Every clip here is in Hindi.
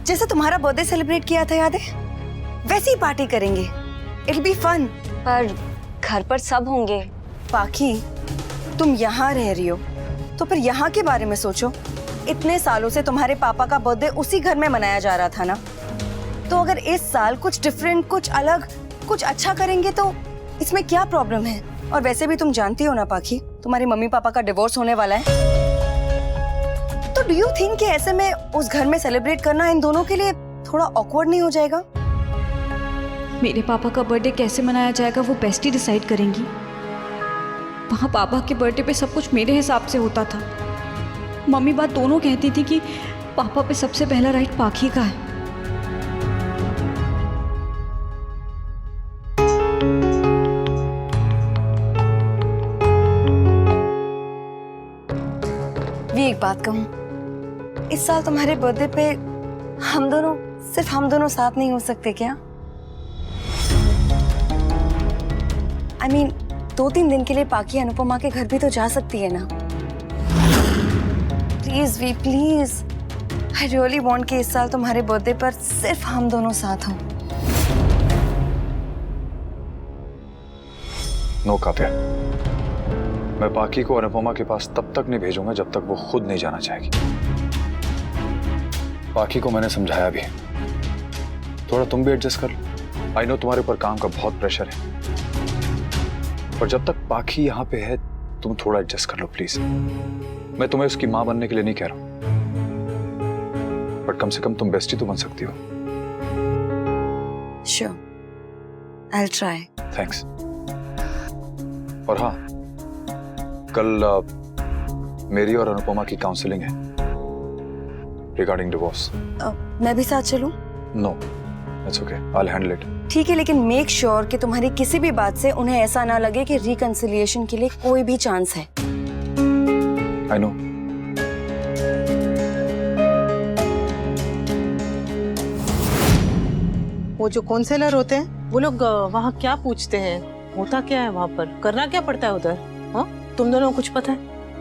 जैसे तुम्हारा बर्थडे सेलिब्रेट किया था, याद है? वैसी ही पार्टी करेंगे। It be fun. पर घर पर सब होंगे। पाखी, तुम यहाँ रह रही हो तो फिर यहाँ के बारे में सोचो। इतने सालों से तुम्हारे पापा का बर्थडे उसी घर में मनाया जा रहा था ना, तो अगर इस साल कुछ डिफरेंट, कुछ अलग, कुछ अच्छा करेंगे तो इसमें क्या प्रॉब्लम है? और वैसे भी तुम जानती हो ना पाखी, तुम्हारी मम्मी पापा का डिवोर्स होने वाला है, तो डू यू थिंक कि ऐसे में उस घर में सेलिब्रेट करना इन दोनों के लिए थोड़ा ऑकवर्ड नहीं हो जाएगा? मेरे पापा का बर्थडे कैसे मनाया जाएगा वो बेस्टी डिसाइड करेंगी। वहाँ पापा के बर्थडे पे सब कुछ मेरे हिसाब से होता था। मम्मी बात दोनों कहती थी कि पापा पे सबसे पहला राइट पाखी का है। भी एक बात कहूँ, इस साल तुम्हारे बर्थडे पे हम दोनों, सिर्फ हम दोनों साथ नहीं हो सकते क्या? I mean, 2-3 दिन के लिए पाखी अनुपमा के घर भी तो जा सकती है ना। Please we, please, I really want कि इस साल तुम्हारे बर्थडे पर सिर्फ हम दोनों साथ हों। नो काव्या, मैं पाखी को अनुपमा के पास तब तक नहीं भेजूंगा जब तक वो खुद नहीं जाना चाहेगी। पाखी को मैंने समझाया भी, थोड़ा तुम भी एडजस्ट कर लो। आई नो तुम्हारे ऊपर काम का बहुत प्रेशर है, पर जब तक पाखी यहाँ पे है तुम थोड़ा एडजस्ट कर लो प्लीज। मैं तुम्हें उसकी माँ बनने के लिए नहीं कह रहा हूं, पर कम से कम तुम बेस्टी तो बन सकती हो। Sure, I will try. Thanks. और हाँ, कल मेरी और अनुपमा की काउंसलिंग है रिगार्डिंग डिवोर्स। मैं भी साथ चलूं? No, it's okay, I will handle it. ठीक है, लेकिन मेक श्योर कि तुम्हारी किसी भी बात से उन्हें ऐसा ना लगे कि रिकंसिलिएशन के लिए कोई भी चांस है। I know. वो जो काउंसलर होते हैं वो लोग वहाँ क्या पूछते हैं, होता क्या है वहाँ पर, करना क्या पड़ता है उधर? हाँ, तुम दोनों को कुछ पता है?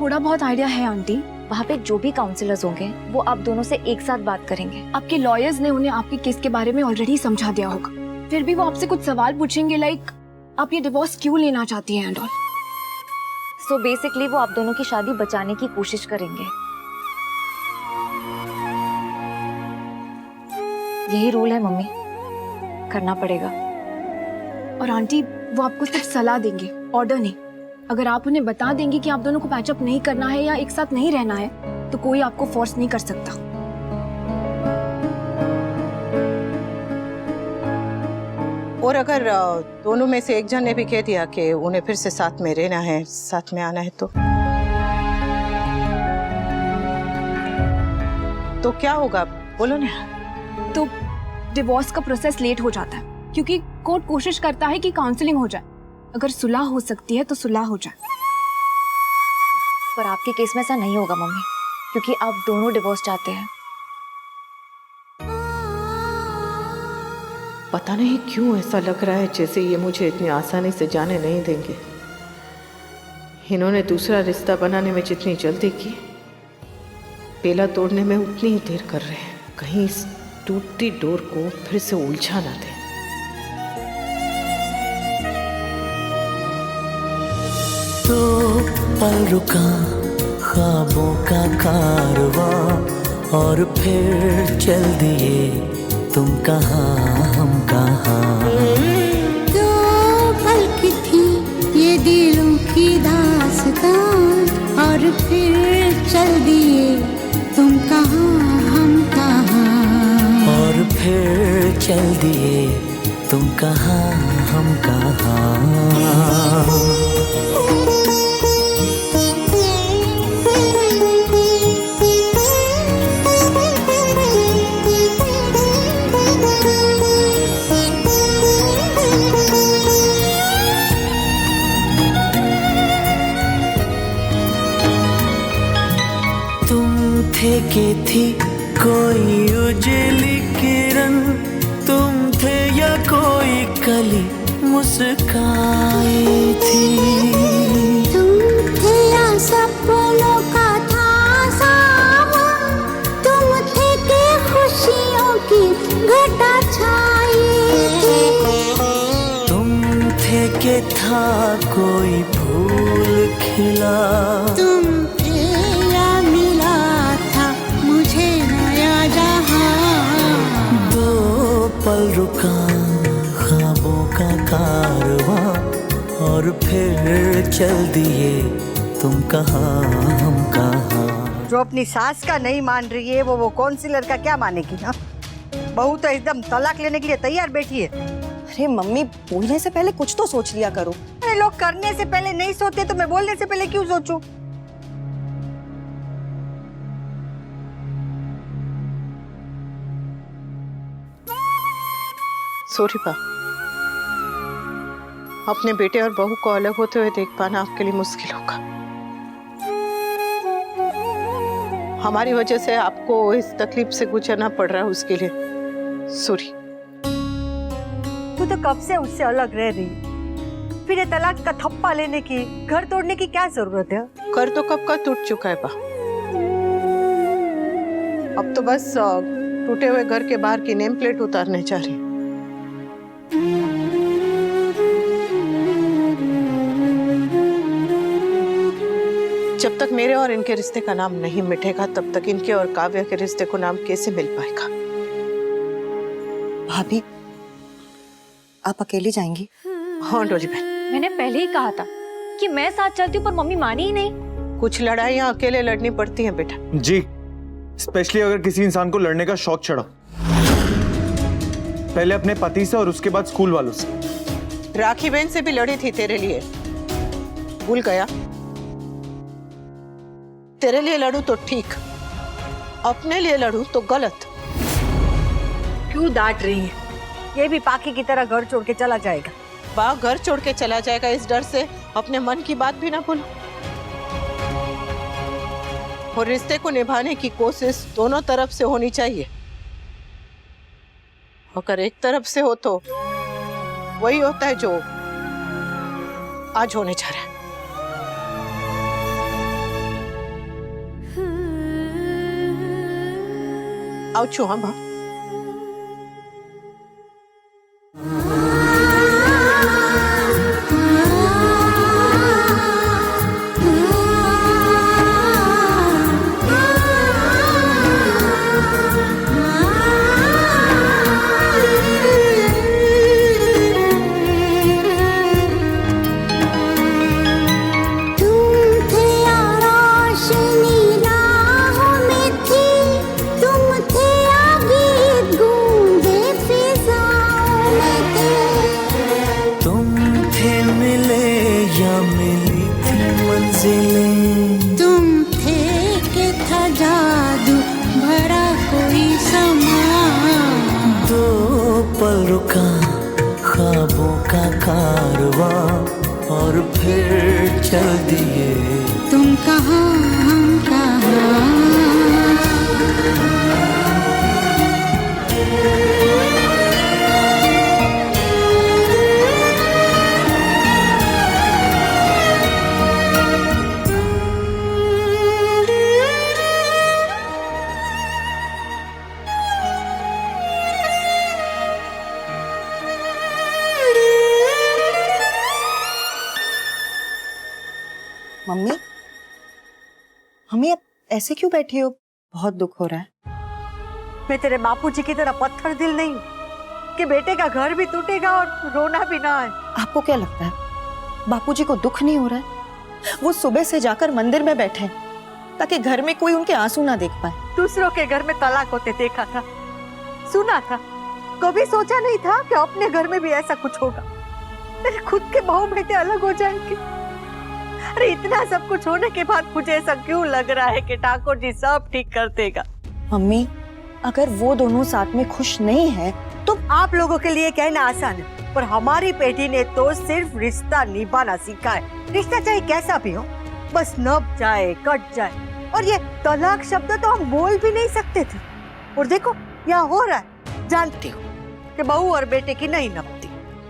थोड़ा बहुत आइडिया है आंटी। वहाँ पे जो भी काउंसलर्स होंगे वो आप दोनों से एक साथ बात करेंगे। आपके लॉयर्स ने उन्हें आपके केस के बारे में ऑलरेडी समझा दिया होगा, फिर भी वो आपसे कुछ सवाल पूछेंगे लाइक आप ये डिवोर्स क्यों लेना चाहती हैं एंड ऑल। सो बेसिकली वो आप दोनों की शादी बचाने की कोशिश करेंगे। यही रूल है मम्मी, करना पड़ेगा। और आंटी वो आपको सिर्फ सलाह देंगे, ऑर्डर नहीं। अगर आप उन्हें बता देंगे कि आप दोनों को पैचअप नहीं करना है या एक साथ नहीं रहना है तो कोई आपको फोर्स नहीं कर सकता। और अगर दोनों में से एक जन ने भी कह दिया कि उन्हें फिर से साथ में रहना है, साथ में आना है, तो क्या होगा बोलो ना। तो डिवोर्स का प्रोसेस लेट हो जाता है क्योंकि कोर्ट कोशिश करता है कि काउंसलिंग हो जाए। अगर सुलह हो सकती है तो सुलह हो जाए। पर आपके केस में ऐसा नहीं होगा मम्मी, क्योंकि आप दोनों डिवोर्स चाहते हैं। पता नहीं क्यों ऐसा लग रहा है जैसे ये मुझे इतनी आसानी से जाने नहीं देंगे। इन्होंने दूसरा रिश्ता बनाने में जितनी जल्दी की, पहला तोड़ने में उतनी ही देर कर रहे हैं। कहीं इस टूटती डोर को फिर से उलझा ना दे। तो पल रुका ख्वाबों का कारवां और फिर चल दिए तुम कहाँ हम कहाँ। दो पल की थी ये दिलों की दास्तां और फिर चल दिए तुम कहाँ हम कहाँ। और फिर चल दिए तुम कहाँ हम कहाँ। के थी कोई उजली किरण, तुम थे या कोई कली मुस्काई थी। तुम थे या सपनों का था सावन, तुम थे कि खुशियों था कोई फूल खिला, तुम थे या मिला था मुझे नया जहां। दो पल रुका ख्वाबों का कारवां, और फिर चल दिए तुम कहाँ हम कहाँ। जो अपनी सास का नहीं मान रही है वो काउंसिलर का क्या मानेगी? हाँ, बहू तो एकदम तलाक लेने के लिए तैयार बैठी है। अरे मम्मी, बोलने से पहले कुछ तो सोच लिया करो। अरे लोग करने से पहले नहीं सोचते तो मैं बोलने से पहले क्यों सोचूं? सॉरी पा, अपने बेटे और बहू को अलग होते हुए देख पाना आपके लिए मुश्किल होगा। हमारी वजह से आपको इस तकलीफ से गुजरना पड़ रहा है, उसके लिए सॉरी। तू तो कब से उससे अलग रह रही है, फिर ये तलाक का थप्पा लेने की, घर तोड़ने की क्या जरूरत है? घर तो कब का टूट चुका है पा, अब तो बस टूटे हुए घर के बाहर की नेम प्लेट उतारने जा रही। जब तक मेरे और इनके रिश्ते का नाम नहीं मिटेगा तब तक इनके और काव्या के रिश्ते को नाम कैसे मिल पाएगा? भाभी, आप अकेली जाएंगी? हाँ डोली बहन, मैंने पहले ही कहा था कि मैं साथ चलती हूँ, पर मम्मी मानी ही नहीं। कुछ लड़ाइयाँ अकेले लड़नी पड़ती हैं बेटा जी, स्पेशली अगर किसी इंसान को लड़ने का शौक चढ़ा, पहले अपने पति से और उसके बाद स्कूल वालों से। राखी बहन से भी लड़ी थी तेरे लिए, भूल गया? तेरे लिए लड़ू तो ठीक, अपने लिए लड़ू तो गलत। क्यों डांट रही है? ये भी पाखी की तरह घर छोड़ के चला जाएगा। बा घर छोड़ के चला जाएगा इस डर से अपने मन की बात भी ना बोलो। और रिश्ते को निभाने की कोशिश दोनों तरफ से होनी चाहिए। अगर एक तरफ से हो तो वही होता है जो आज होने जा रहा है। आओ छू, हाँ बा। तुम थे कि था जादू भरा कोई समा। दो पल रुका ख्वाबों का कारवां, और फिर चल दिए तुम कहाँ हम कहाँ। मम्मी, मम्मी आप ऐसे क्यों बैठी हो? बहुत दुख हो रहा है। मैं तेरे बापूजी की तरह पत्थर दिल नहीं हूं कि बेटे का घर भी टूटेगा और रोना भी ना आए। आपको क्या लगता है बापूजी को दुख नहीं हो रहा है? वो सुबह से जाकर मंदिर में बैठे हैं ताकि घर में कोई उनके आंसू ना देख पाए। दूसरों के घर में तलाक होते देखा था, सुना था, कभी सोचा नहीं था कि अपने घर में भी ऐसा कुछ होगा। मेरे खुद के बहू बेटे अलग हो जाएंगे। अरे इतना सब कुछ होने के बाद मुझे ऐसा क्यों लग रहा है कि ठाकुर जी सब ठीक कर देगा? मम्मी, अगर वो दोनों साथ में खुश नहीं है तो आप लोगों के लिए कहना आसान है, पर हमारी पीढ़ी ने तो सिर्फ रिश्ता निभाना सीखा है। रिश्ता चाहे कैसा भी हो, बस नभ जाए, कट जाए। और ये तलाक शब्द तो हम बोल भी नहीं सकते थे, और देखो यहाँ हो रहा है। जानती हूँ कि बहू और बेटे की नहीं नभती,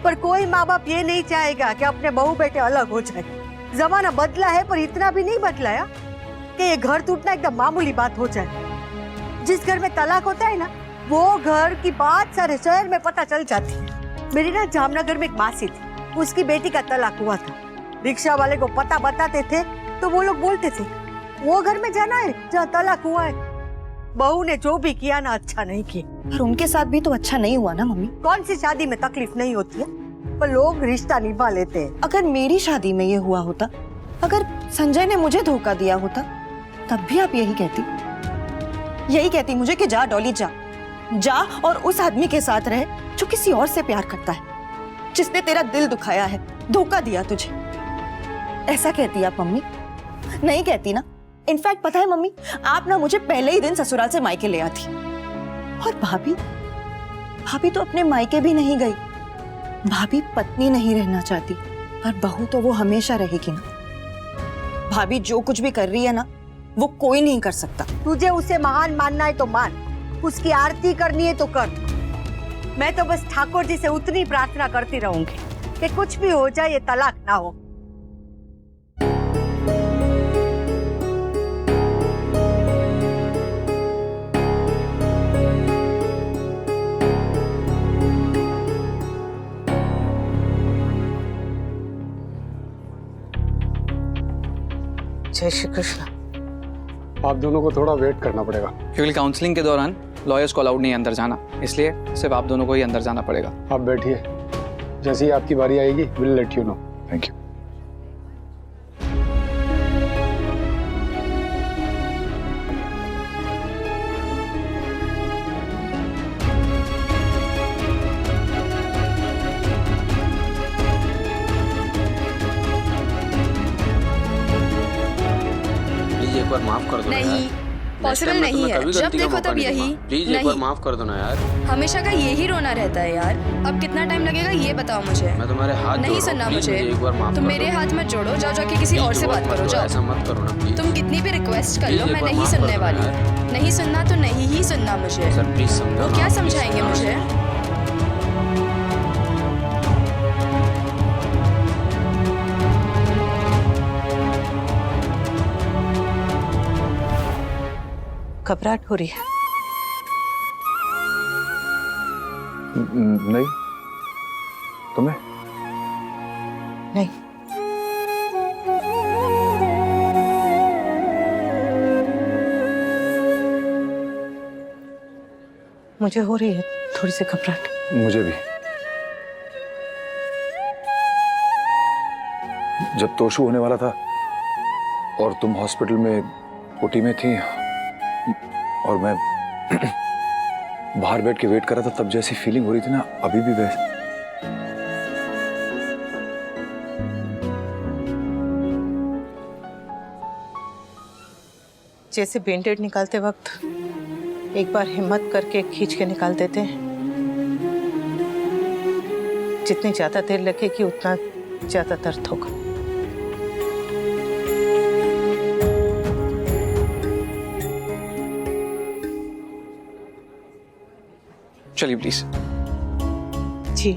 पर कोई माँ बाप ये नहीं चाहेगा कि अपने बहू बेटे अलग हो जाए। जमाना बदला है, पर इतना भी नहीं बदलाया कि ये घर टूटना एकदम मामूली बात हो जाए। जिस घर में तलाक होता है ना, वो घर की बात सारे शहर में पता चल जाती है। मेरी ना जामनगर में एक मासी थी, उसकी बेटी का तलाक हुआ था। रिक्शा वाले को पता बताते थे तो वो लोग बोलते थे वो घर में जाना है जहाँ तलाक हुआ है। बहू ने जो भी किया ना अच्छा नहीं किया। पर उनके साथ भी तो अच्छा नहीं हुआ ना मम्मी। कौन सी शादी में तकलीफ नहीं होती है, पर लोग रिश्ता निभा लेते हैं। अगर मेरी शादी में ये हुआ होता, अगर संजय ने मुझे धोखा दिया होता, तब भी आप यही कहती मुझे कि जा डॉली जा और उस आदमी के साथ रहे जो किसी और से प्यार करता है, जिसने तेरा दिल दुखाया है, धोखा दिया तुझे। ऐसा कहती आप मम्मी? नहीं कहती ना। इनफैक्ट पता है मम्मी, आप ना मुझे पहले ही दिन ससुराल से मायके ले आती। और भाभी तो अपने मायके भी नहीं गई। भाभी पत्नी नहीं रहना चाहती, पर बहू तो वो हमेशा रहेगी ना। भाभी जो कुछ भी कर रही है ना, वो कोई नहीं कर सकता। तुझे उसे महान मानना है तो मान, उसकी आरती करनी है तो कर। मैं तो बस ठाकुर जी से उतनी प्रार्थना करती रहूंगी कि कुछ भी हो जाए ये तलाक ना हो। जय श्री कृष्ण। आप दोनों को थोड़ा वेट करना पड़ेगा क्योंकि काउंसलिंग के दौरान लॉयर्स को अलाउड नहीं है अंदर जाना, इसलिए सिर्फ आप दोनों को ही अंदर जाना पड़ेगा। आप बैठिए, जैसे ही आपकी बारी आएगी will let you know. Thank you. एक बार माफ कर दो नहीं, पॉसिबल नहीं है। जब देखो तब यही। प्लीज एक बार माफ कर दो ना यार। हमेशा का यही रोना रहता है यार। अब कितना टाइम लगेगा ये बताओ मुझे। मैं तुम्हारे हाथ नहीं सुनना मुझे। एक बार माफ तुम मेरे हाथ मत जोड़ो, जाओ जाके किसी और से बात करो। जाओ, ऐसा मत करो ना प्लीज। तुम कितनी भी रिक्वेस्ट कर लो, मैं नहीं सुनने वाली। नहीं सुनना तो नहीं ही सुनना मुझे। सर प्लीज समझो। वो क्या समझाएंगे मुझे? घबराहट हो रही है? नहीं। तुम्हें? नहीं। मुझे हो रही है थोड़ी सी घबराहट। मुझे भी। जब तोशु होने वाला था और तुम हॉस्पिटल में ओटी में थी और मैं बाहर बैठ के वेट कर रहा था, तब जैसी फीलिंग हो रही थी ना, अभी भी वैसे। जैसे बैंडेड निकालते वक्त एक बार हिम्मत करके खींच के निकाल देते हैं। जितनी ज्यादा देर लगेगी उतना ज्यादा दर्द होगा। चलिए प्लीज। जी।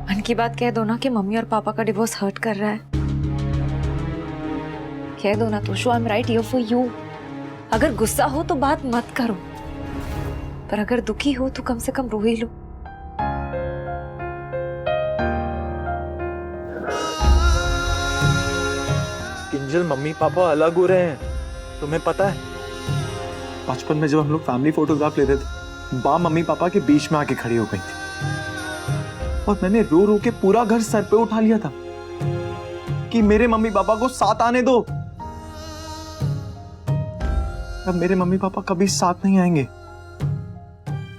मन की बात कह दो ना कि मम्मी और पापा का डिवोर्स हर्ट कर रहा है। कह दो ना Toshu, I am right here for you. अगर गुस्सा हो तो बात मत करो, पर अगर दुखी हो तो कम से कम रो ही लो। किंजल, मम्मी पापा अलग हो रहे हैं, तुम्हें पता है? बचपन में जब हम लोग फैमिली फोटोग्राफ लेते थे, माँ मम्मी पापा के बीच में आके खड़ी हो गई थी और मैंने रो रो के पूरा घर सर पे उठा लिया था कि मेरे मम्मी पापा को साथ आने दो। अब मेरे मम्मी पापा कभी साथ नहीं आएंगे।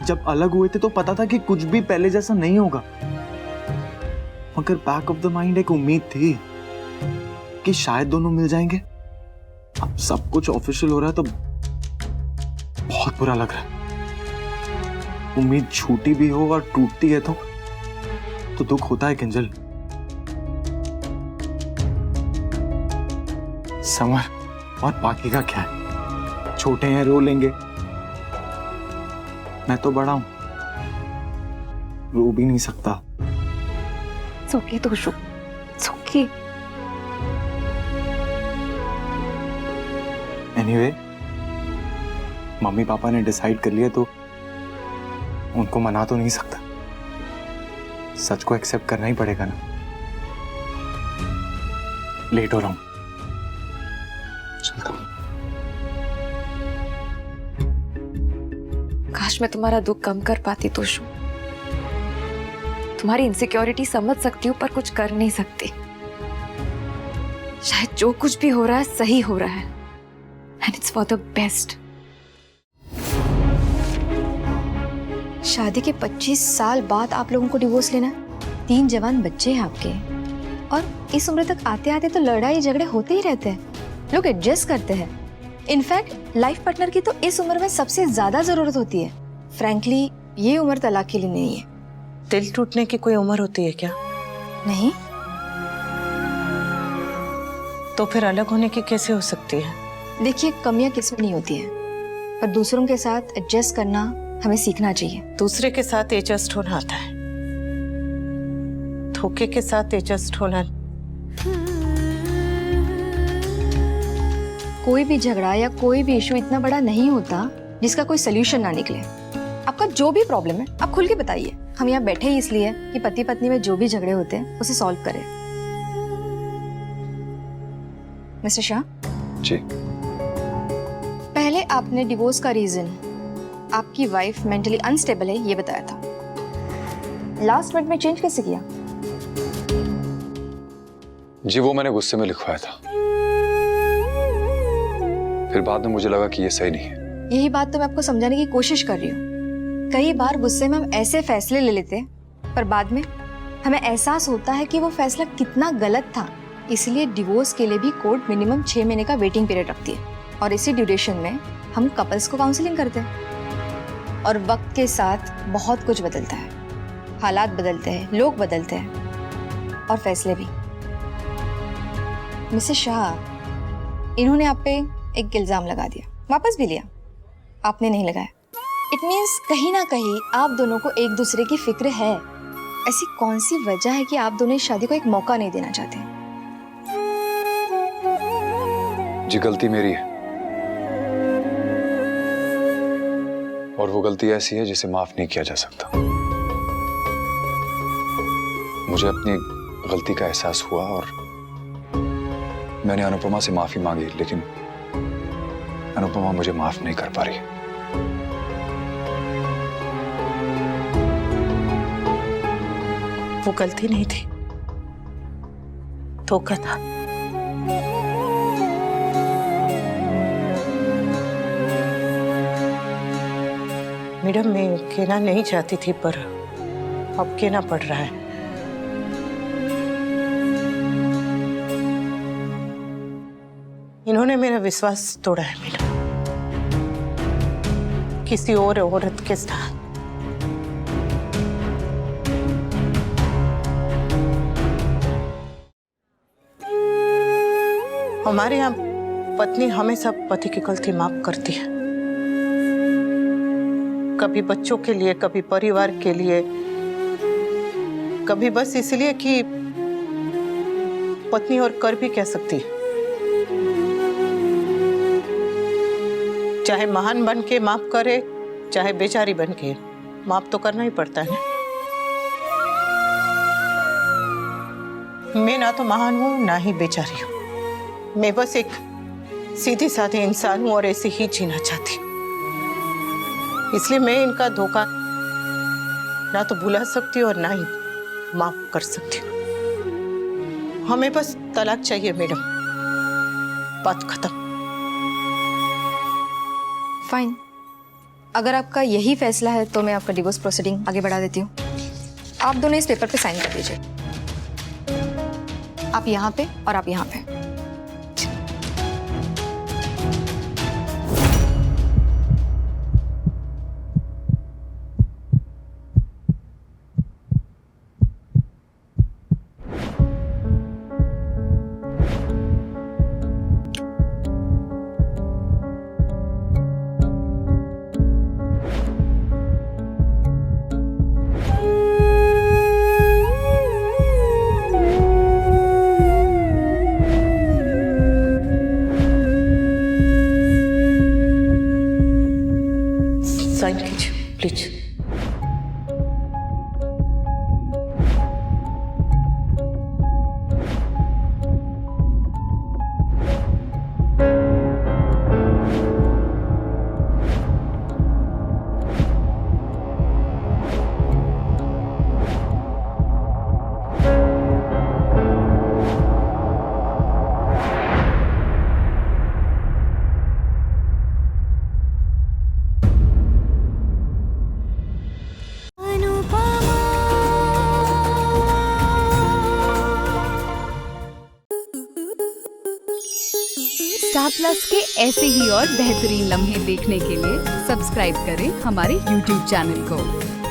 जब अलग हुए थे तो पता था कि कुछ भी पहले जैसा नहीं होगा, मगर बैक ऑफ द माइंड एक उम्मीद थी कि शायद दोनों मिल जाएंगे। अब सब कुछ ऑफिशियल हो रहा है तो बहुत बुरा लग रहा है। उम्मीद छूटी भी हो और टूटती है तो दुख होता है किंजल। समर और बाकी का क्या है, छोटे हैं, रो लेंगे। मैं तो बड़ा हूं, रो भी नहीं सकता। It's okay, Toshu. It's okay. Anyway, mummy papa ने डिसाइड कर लिया तो उनको मना तो नहीं सकता। सच को एक्सेप्ट करना ही पड़ेगा ना। लेट हो रहा हूं, चलता हूं। काश मैं तुम्हारा दुख कम कर पाती तोशु। तुम्हारी इनसिक्योरिटी समझ सकती हूँ पर कुछ कर नहीं सकती। शायद जो कुछ भी हो रहा है सही हो रहा है and it's for the best. शादी के 25 साल बाद आप लोगों को डिवोर्स लेना है? 3 जवान बच्चे हैं आपके और इस उम्र तक आते आते तो लड़ाई झगड़े होते ही रहते हैं। लोग एडजस्ट करते हैं। इनफैक्ट लाइफ पार्टनर की तो इस उम्र में सबसे ज्यादा जरूरत होती है। फ्रैंकली ये उम्र तलाक के लिए नहीं है। दिल टूटने की कोई उम्र होती है क्या? नहीं। तो फिर अलग होने की कैसे हो सकती है? देखिए, कमियां किसमें नहीं होती है, पर दूसरों के साथ एडजस्ट करना हमें सीखना चाहिए। दूसरे के साथ एडजस्ट होना आता है, धोखे के साथ एडजस्ट होना। कोई भी झगड़ा या कोई भी इशू इतना बड़ा नहीं होता जिसका कोई सोल्यूशन ना निकले। आपका जो भी प्रॉब्लम है आप खुल के बताइए। हम यहाँ बैठे ही इसलिए कि पति पत्नी में जो भी झगड़े होते हैं उसे सॉल्व करें। मिस्टर शाह जी, पहले आपने डिवोर्स का रीजन आपकी वाइफ मेंटली अनस्टेबल है ये बताया था। लास्ट मिनट में चेंज कैसे किया? जी वो मैंने गुस्से में लिखवाया था, फिर बाद में मुझे लगा कि ये सही नहीं है। यही बात तो मैं आपको समझाने की कोशिश कर रही हूँ। कई बार गुस्से में हम ऐसे फैसले ले लेते हैं पर बाद में हमें एहसास होता है कि वो फैसला कितना गलत था। इसलिए डिवोर्स के लिए भी कोर्ट मिनिमम 6 महीने का वेटिंग पीरियड रखती है और इसी ड्यूरेशन में हम कपल्स को काउंसलिंग करते हैं। और वक्त के साथ बहुत कुछ बदलता है, हालात बदलते हैं, लोग बदलते हैं और फैसले भी। मिसेस शाह, इन्होंने आप पे एक इल्जाम लगा दिया, वापस भी लिया, आपने नहीं लगाया। इट मीन्स कहीं ना कहीं आप दोनों को एक दूसरे की फिक्र है। ऐसी कौन सी वजह है कि आप दोनों इस शादी को एक मौका नहीं देना चाहते? जी गलती मेरी है और वो गलती ऐसी है जिसे माफ नहीं किया जा सकता। मुझे अपनी गलती का एहसास हुआ और मैंने अनुपमा से माफी मांगी, लेकिन अनुपमा मुझे माफ नहीं कर पा रही। वो गलती नहीं थी, धोखा था। मैडम, मैं कहना नहीं चाहती थी पर अब कहना पड़ रहा है। इन्होंने मेरा विश्वास तोड़ा है मैडम, किसी और औरत के साथ। हमारे यहाँ पत्नी हमेशा पति की गलती माफ करती है, कभी बच्चों के लिए, कभी परिवार के लिए, कभी बस इसलिए कि पत्नी और कर भी कह सकती है। चाहे महान बन के माफ करे, चाहे बेचारी बन के, माफ तो करना ही पड़ता है। मैं ना तो महान हूं ना ही बेचारी हूं, मैं बस एक सीधी साधी इंसान हूं और ऐसे ही जीना चाहती। इसलिए मैं इनका धोखा ना तो भुला सकती और ना ही माफ कर सकती हूँ। हमें बस तलाक चाहिए मैडम, बात खत्म। फाइन, अगर आपका यही फैसला है तो मैं आपका डिवोर्स प्रोसीडिंग आगे बढ़ा देती हूँ। आप दोनों इस पेपर पे साइन कर दीजिए। आप यहाँ पे और आप यहाँ पे। साइन कीजिए प्लीज। स्टार प्लस के ऐसे ही और बेहतरीन लम्हे देखने के लिए सब्सक्राइब करें हमारे YouTube चैनल को।